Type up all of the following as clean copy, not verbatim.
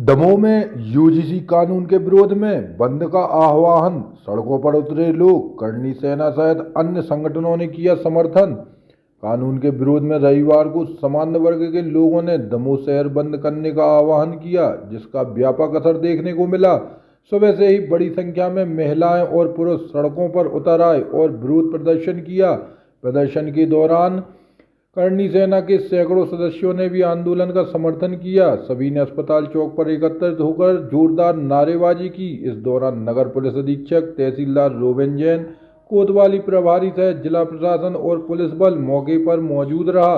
दमोह में यूजीसी कानून के विरोध में बंद का आह्वान, सड़कों पर उतरे लोग, करणी सेना सहित अन्य संगठनों ने किया समर्थन। कानून के विरोध में रविवार को सामान्य वर्ग के लोगों ने दमोह शहर बंद करने का आह्वान किया, जिसका व्यापक असर देखने को मिला। सुबह से ही बड़ी संख्या में महिलाएं और पुरुष सड़कों पर उतर आए और विरोध प्रदर्शन किया। प्रदर्शन के दौरान करणी सेना के सैकड़ों सदस्यों ने भी आंदोलन का समर्थन किया। सभी ने अस्पताल चौक पर एकत्रित होकर जोरदार नारेबाजी की। इस दौरान नगर पुलिस अधीक्षक तहसीलदार रोबिन जैन, कोतवाली प्रभारी सहित जिला प्रशासन और पुलिस बल मौके पर मौजूद रहा।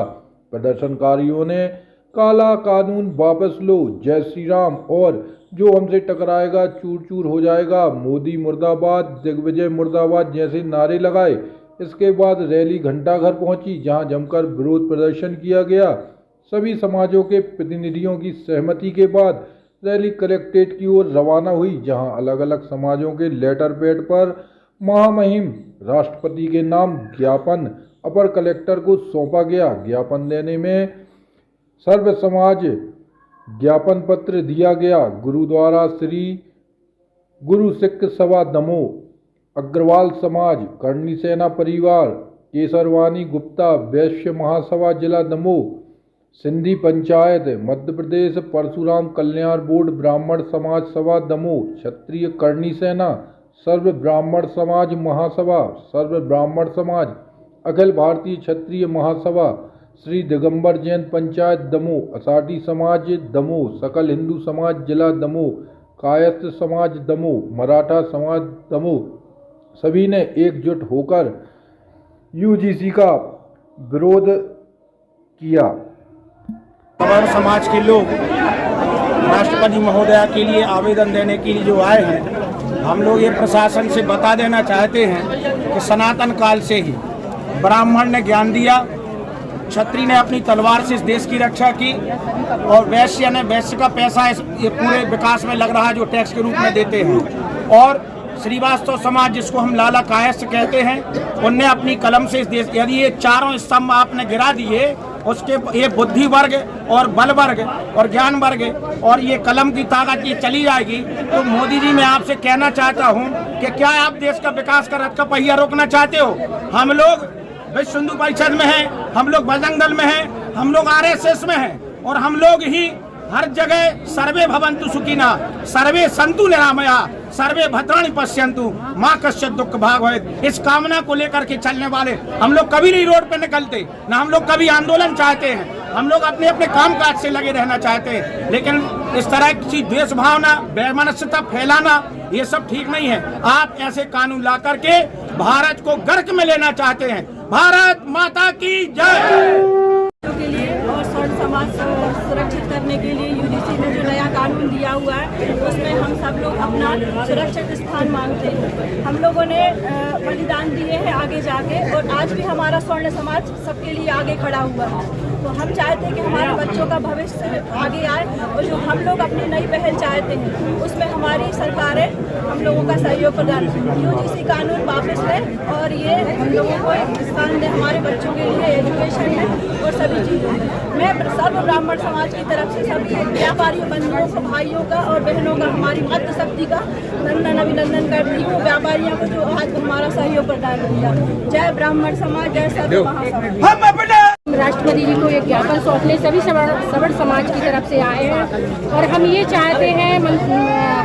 प्रदर्शनकारियों ने काला कानून वापस लो, जय श्री राम और जो हमसे टकराएगा चूर चूर हो जाएगा, मोदी मुर्दाबाद, दिग्विजय मुर्दाबाद जैसे नारे लगाए। इसके बाद रैली घंटाघर पहुंची, जहां जमकर विरोध प्रदर्शन किया गया। सभी समाजों के प्रतिनिधियों की सहमति के बाद रैली कलेक्ट्रेट की ओर रवाना हुई, जहां अलग अलग समाजों के लेटर पैड पर महामहिम राष्ट्रपति के नाम ज्ञापन अपर कलेक्टर को सौंपा गया। ज्ञापन देने में सर्व समाज ज्ञापन पत्र दिया गया। गुरुद्वारा श्री गुरु सिख सभा दमोह, अग्रवाल समाज, करणी सेना परिवार, केसरवानी गुप्ता वैश्य महासभा जिला दमोह, सिंधी पंचायत, मध्य प्रदेश परशुराम कल्याण बोर्ड ब्राह्मण समाज सभा दमोह, क्षत्रिय करणी सेना, सर्व ब्राह्मण समाज महासभा, सर्व ब्राह्मण समाज, अखिल भारतीय क्षत्रिय महासभा, श्री दिगंबर जैन पंचायत दमोह, असाटी समाज दमोह, सकल हिंदू समाज जिला दमोह, कायस्थ समाज दमोह, मराठा समाज दमोह, सभी ने एकजुट होकर यूजीसी का विरोध किया। सवर्ण समाज के लोग राष्ट्रपति महोदया के लिए आवेदन देने के लिए जो आए हैं, हम लोग ये प्रशासन से बता देना चाहते हैं कि सनातन काल से ही ब्राह्मण ने ज्ञान दिया, क्षत्रिय ने अपनी तलवार से इस देश की रक्षा की और वैश्य ने वैश्य का पैसा ये पूरे विकास में लग रहा है जो टैक्स के रूप में देते हैं, और श्रीवास्तव समाज जिसको हम लाला कायस्थ कहते हैं, उनने अपनी कलम से इस देश, यदि ये चारों स्तंभ आपने गिरा दिए, उसके ये बुद्धि वर्ग और बल वर्ग और ज्ञान वर्ग और ये कलम की ताकत ये चली जाएगी, तो मोदी जी मैं आपसे कहना चाहता हूँ कि क्या आप देश का विकास का रथ का पहिया रोकना चाहते हो? हम लोग विश्व हिंदू परिषद में हैं, हम लोग बजरंग दल में हैं, हम लोग आरएसएस में हैं और हम लोग ही हर जगह सर्वे भवन्तु सुखिनः, सर्वे सन्तु निरामया, सर्वे भद्राणि पश्यन्तु माँ कश्चित् दुःख भाग् भवेत्, इस कामना को लेकर के चलने वाले हम लोग कभी नहीं रोड पे निकलते, ना हम लोग कभी आंदोलन चाहते हैं। हम लोग अपने अपने कामकाज से लगे रहना चाहते हैं, लेकिन इस तरह की द्वेष भावना, वैमनस्यता फैलाना ये सब ठीक नहीं है। आप ऐसे कानून ला करके भारत को गर्क में लेना चाहते हैं। भारत माता की जय। के लिए और स्वर्ण समाज सुरक्षित करने के लिए यूजीसी ने जो नया कानून दिया हुआ है, उसमें हम सब लोग अपना सुरक्षित स्थान मांगते हैं। हम लोगों ने बलिदान दिए हैं आगे जाके, और आज भी हमारा स्वर्ण समाज सबके लिए आगे खड़ा हुआ है। तो हम चाहते हैं कि हमारे बच्चों का भविष्य आगे आए, और जो हम लोग अपनी नई पहल चाहते हैं उसमें हमारी सरकारें हम लोगों का सहयोग प्रदान करें। यूजीसी कानून वापस ले और ये हम लोगों को एक स्थान दे हमारे बच्चों के लिए, एजुकेशन में और सभी चीज़ों में। मैं सर्व ब्राह्मण समाज की तरफ से सभी व्यापारियों बंधुओं को, भाइयों का और बहनों का, हमारी मातृशक्ति का नंदन अभिनंदन करती हूँ। व्यापारियों को जो आज हमारा सहयोग प्रदान किया। जय ब्राह्मण समाज, जय सर्व महासभा। राष्ट्रपति जी को एक ज्ञापन सौंपने सभी सवर्ण समाज की तरफ से आए हैं, और हम ये चाहते हैं,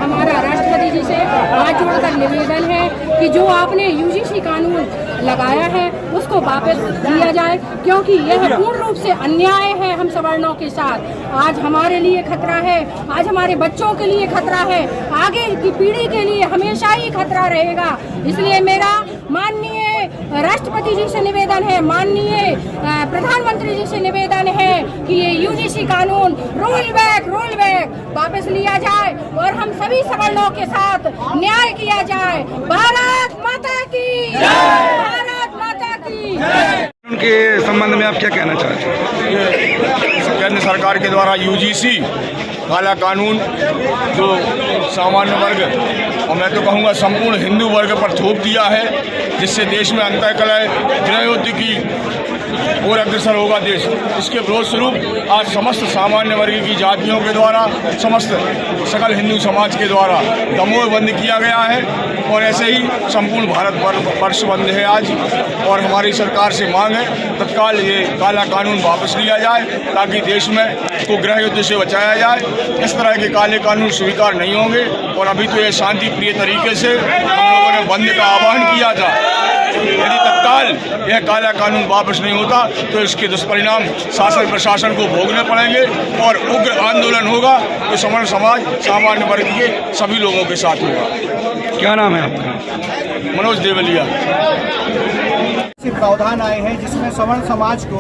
हमारा राष्ट्रपति जी से हाथ जोड़कर निवेदन है कि जो आपने यूजीसी कानून लगाया है उसको वापस दिया जाए, क्योंकि यह पूर्ण रूप से अन्याय है हम सवर्णों के साथ। आज हमारे लिए खतरा है, आज हमारे बच्चों के लिए खतरा है, आगे की पीढ़ी के लिए हमेशा ही खतरा रहेगा। इसलिए मेरा माननीय राष्ट्रपति जी से निवेदन है, माननीय प्रधानमंत्री जी से निवेदन है कि ये यूजीसी कानून रोल बैक वापस लिया जाए और हम सभी सवर्णों के साथ न्याय किया जाए। भारत माता की जय, भारत माता की जय। उनके संबंध में आप क्या कहना चाहते हैं? केंद्र सरकार के द्वारा यूजीसी काला कानून जो सामान्य वर्ग और मैं तो कहूँगा संपूर्ण हिंदू वर्ग पर थोप दिया है, जिससे देश में अंतःकलह, गृह युद्ध की और अग्रसर होगा देश। इसके विरोध स्वरूप आज समस्त सामान्य वर्ग की जातियों के द्वारा, समस्त सकल हिंदू समाज के द्वारा दमोह बंद किया गया है और ऐसे ही संपूर्ण भारत वर्ष बंद है आज। और हमारी सरकार से मांग है तत्काल ये काला कानून वापस लिया जाए ताकि देश में को गृह युद्ध से बचाया जाए। इस तरह के काले कानून स्वीकार नहीं होंगे और अभी तो ये शांति प्रिय तरीके से हम लोगों ने बंद का आह्वान किया था। यदि तत्काल यह काला कानून वापस नहीं होता तो इसके दुष्परिणाम शासन प्रशासन को भोगने पड़ेंगे और उग्र आंदोलन होगा तो सवर्ण समाज सामान्य वर्ग के सभी लोगों के साथ होगा। क्या नाम है आपका? मनोज देवलिया। प्रावधान आए हैं जिसमें सवर्ण समाज को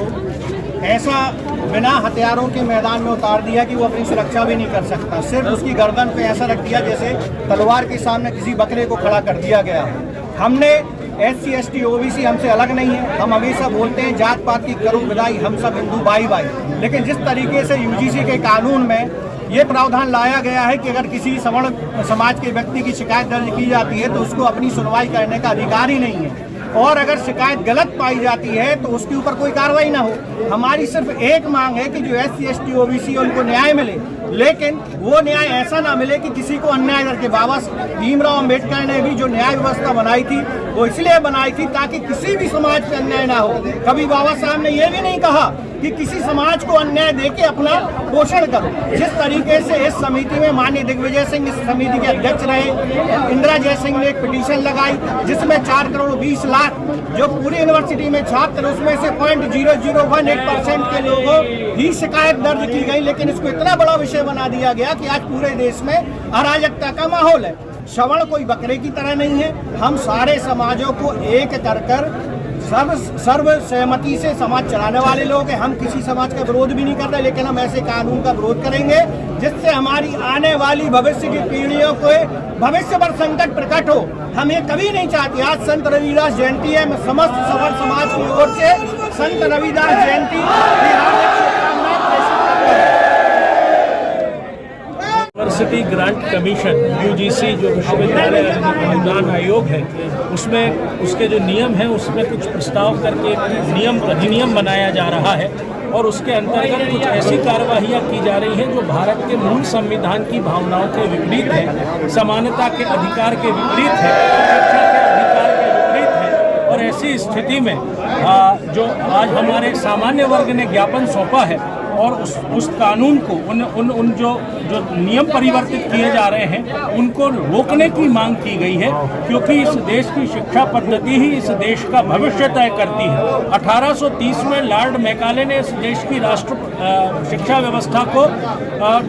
ऐसा बिना हथियारों के मैदान में उतार दिया कि वो अपनी सुरक्षा भी नहीं कर सकता। सिर्फ उसकी गर्दन पे ऐसा रख दिया जैसे तलवार के सामने किसी बकरे को खड़ा कर दिया गया। हमने SC ST OBC हमसे अलग नहीं है। हम हमेशा बोलते हैं जात पात की करो विदाई, हम सब हिंदू भाई भाई। लेकिन जिस तरीके से UGC के कानून में ये प्रावधान लाया गया है कि अगर किसी सवर्ण समाज के व्यक्ति की शिकायत दर्ज की जाती है तो उसको अपनी सुनवाई करने का अधिकार ही नहीं है और अगर शिकायत गलत पाई जाती है तो उसके ऊपर कोई कार्रवाई ना हो। हमारी सिर्फ एक मांग है कि जो SC ST OBC उनको न्याय मिले, लेकिन वो न्याय ऐसा ना मिले कि किसी को अन्याय करके। बाबा भीमराव अम्बेडकर ने भी जो न्याय व्यवस्था बनाई थी वो इसलिए बनाई थी ताकि किसी भी समाज पे अन्याय ना हो। कभी बाबा साहब ने ये भी नहीं कहा कि किसी समाज को अन्याय देके अपना पोषण करो। जिस तरीके से इस समिति में माननीय दिग्विजय सिंह इस समिति के अध्यक्ष रहे, इंदिरा जयसिंह ने एक पिटीशन लगाई जिसमें 4 करोड़ 20 लाख जो पूरी यूनिवर्सिटी में छात्र उसमें से 0.0018% के लोगों ही शिकायत दर्ज की गई। लेकिन इसको इतना बड़ा विषय बना दिया गया कि आज पूरे देश में अराजकता का माहौल है। श्रवण कोई बकरे की तरह नहीं है। हम सारे समाजों को एक कर सर्व सहमति से समाज चलाने वाले लोग हैं। हम किसी समाज का विरोध भी नहीं कर रहे, लेकिन हम ऐसे कानून का विरोध करेंगे जिससे हमारी आने वाली भविष्य की पीढ़ियों को भविष्य पर संकट प्रकट हो। हम ये कभी नहीं चाहते। आज संत रविदास जयंती है। मैं समस्त सवर्ण समाज की ओर से संत रविदास जयंती यूनिवर्सिटी ग्रांट कमीशन UGC जो विश्वविद्यालय अनुदान आयोग है उसमें उसके जो नियम हैं उसमें कुछ प्रस्ताव करके एक अधिनियम बनाया जा रहा है और उसके अंतर्गत कुछ ऐसी कार्यवाहियाँ की जा रही हैं जो भारत के मूल संविधान की भावनाओं के विपरीत है, समानता के अधिकार के विपरीत है, शिक्षा के अधिकार के विपरीत है। और ऐसी स्थिति में जो आज हमारे सामान्य वर्ग ने ज्ञापन सौंपा है और उस कानून को उन जो नियम परिवर्तित किए जा रहे हैं उनको रोकने की मांग की गई है, क्योंकि इस देश की शिक्षा पद्धति ही इस देश का भविष्य तय करती है। 1830 में लॉर्ड मैकाले ने इस देश की राष्ट्र शिक्षा व्यवस्था को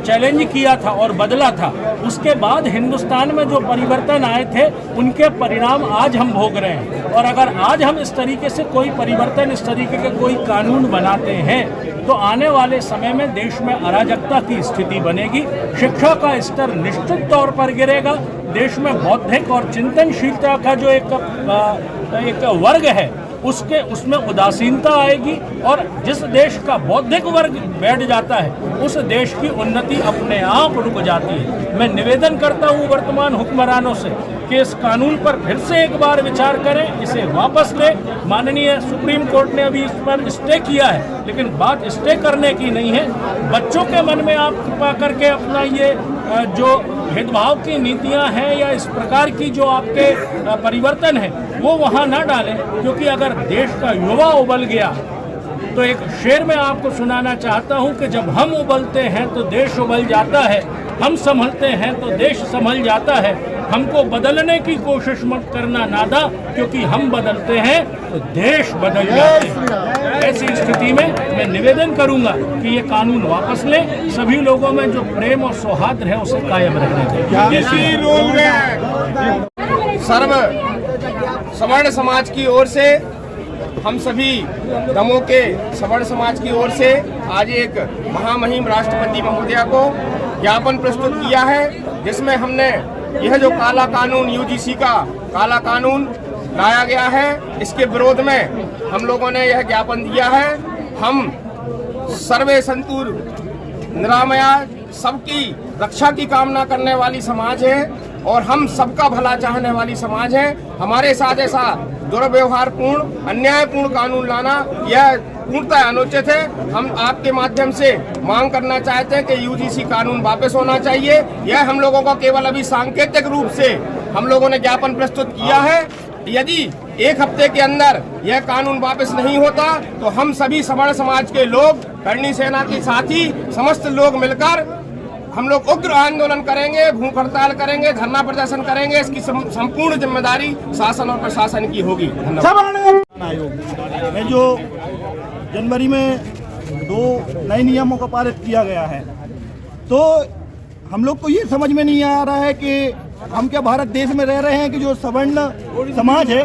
चैलेंज किया था और बदला था। उसके बाद हिंदुस्तान में जो परिवर्तन आए थे उनके परिणाम आज हम भोग रहे हैं। और अगर आज हम इस तरीके से कोई परिवर्तन, इस तरीके के कोई कानून बनाते हैं तो आने वाले समय में देश में अराजकता की स्थिति बनेगी, शिक्षा का स्तर निश्चित तौर पर गिरेगा, देश में बौद्धिक और चिंतनशीलता का जो एक वर्ग है उसमें उदासीनता आएगी और जिस देश का बौद्धिक वर्ग बैठ जाता है उस देश की उन्नति अपने आप रुक जाती है। मैं निवेदन करता हूँ वर्तमान हुक्मरानों से कि इस कानून पर फिर से एक बार विचार करें, इसे वापस लें। माननीय सुप्रीम कोर्ट ने अभी इस पर स्टे किया है, लेकिन बात स्टे करने की नहीं है। बच्चों के मन में आप कृपा करके अपना ये जो भेदभाव की नीतियां हैं या इस प्रकार की जो आपके परिवर्तन है वो वहाँ ना डालें, क्योंकि अगर देश का युवा उबल गया तो एक शेर मैं आपको सुनाना चाहता हूँ कि जब हम उबलते हैं तो देश उबल जाता है, हम संभलते हैं तो देश संभल जाता है। हमको बदलने की कोशिश मत करना नादा, क्योंकि हम बदलते हैं तो देश बदल जाते हैं। ऐसी स्थिति में मैं निवेदन करूंगा कि ये कानून वापस लें, सभी लोगों में जो प्रेम और सौहार्द है उसे कायम रखने दें। सर्व सवर्ण समाज की ओर से हम सभी दमोह के सवर्ण समाज की ओर से आज एक महामहिम राष्ट्रपति महोदया को ज्ञापन प्रस्तुत किया है, जिसमें हमने यह जो काला कानून UGC का काला कानून लाया गया है इसके विरोध में हम लोगों ने यह ज्ञापन दिया है। हम सर्वे संतु निरामया सबकी रक्षा की कामना करने वाली समाज है और हम सबका भला चाहने वाली समाज है। हमारे साथ ऐसा दुर्व्यवहारपूर्ण अन्यायपूर्ण कानून लाना यह पूर्णतः अनुचित है। हम आपके माध्यम से मांग करना चाहते हैं कि यूजीसी कानून वापस होना चाहिए। यह हम लोगों को केवल अभी सांकेतिक रूप से हम लोगों ने ज्ञापन प्रस्तुत किया है। यदि एक हफ्ते के अंदर यह कानून वापस नहीं होता तो हम सभी सवर्ण समाज के लोग, करणी सेना के साथी समस्त लोग मिलकर हम लोग उग्र आंदोलन करेंगे, भूख हड़ताल करेंगे, धरना प्रदर्शन करेंगे। इसकी संपूर्ण जिम्मेदारी शासन और प्रशासन की होगी। धन्यवाद। आयोग में जो जनवरी में 2 नए नियमों को पारित किया गया है, तो हम लोग को ये समझ में नहीं आ रहा है कि हम क्या भारत देश में रह रहे हैं कि जो सवर्ण समाज है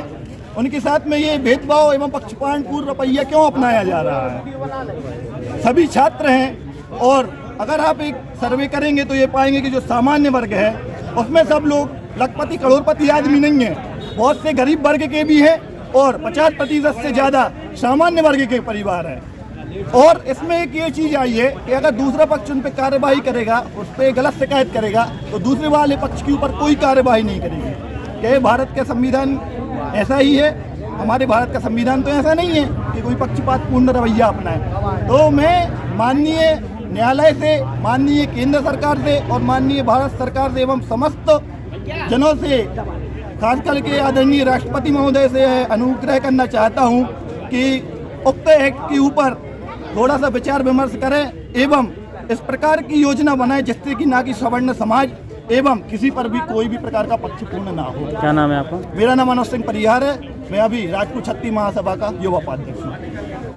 उनके साथ में ये भेदभाव एवं पक्षपातपूर्ण रवैया क्यों अपनाया जा रहा है। सभी छात्र हैं और अगर आप एक सर्वे करेंगे तो ये पाएंगे कि जो सामान्य वर्ग है उसमें सब लोग लखपति करोड़पति आदमी नहीं है, बहुत से गरीब वर्ग के भी हैं और 50% से ज़्यादा सामान्य वर्ग के परिवार हैं। और इसमें एक ये चीज़ आई है कि अगर दूसरा पक्ष उन पर कार्रवाई करेगा, उस पर गलत शिकायत करेगा, तो दूसरे वाले पक्ष के ऊपर कोई कार्रवाई नहीं करेगी। क्या भारत का संविधान ऐसा ही है? हमारे भारत का संविधान तो ऐसा नहीं है कि कोई पक्षपातपूर्ण रवैया अपनाए। तो मैं माननीय न्यायालय से, माननीय केंद्र सरकार से और माननीय भारत सरकार से एवं समस्त जनों से, खासकर के आदरणीय राष्ट्रपति महोदय से अनुग्रह करना चाहता हूं कि उक्त एक्ट के ऊपर थोड़ा सा विचार विमर्श करें एवं इस प्रकार की योजना बनाएं जिससे कि ना कि सवर्ण समाज एवं किसी पर भी कोई भी प्रकार का पक्षपूर्ण ना हो। क्या नाम है आपका? मेरा नाम मनोज सिंह परिहार है। मैं अभी राजपूत छत्ती महासभा का युवा उपाध्यक्ष हूँ।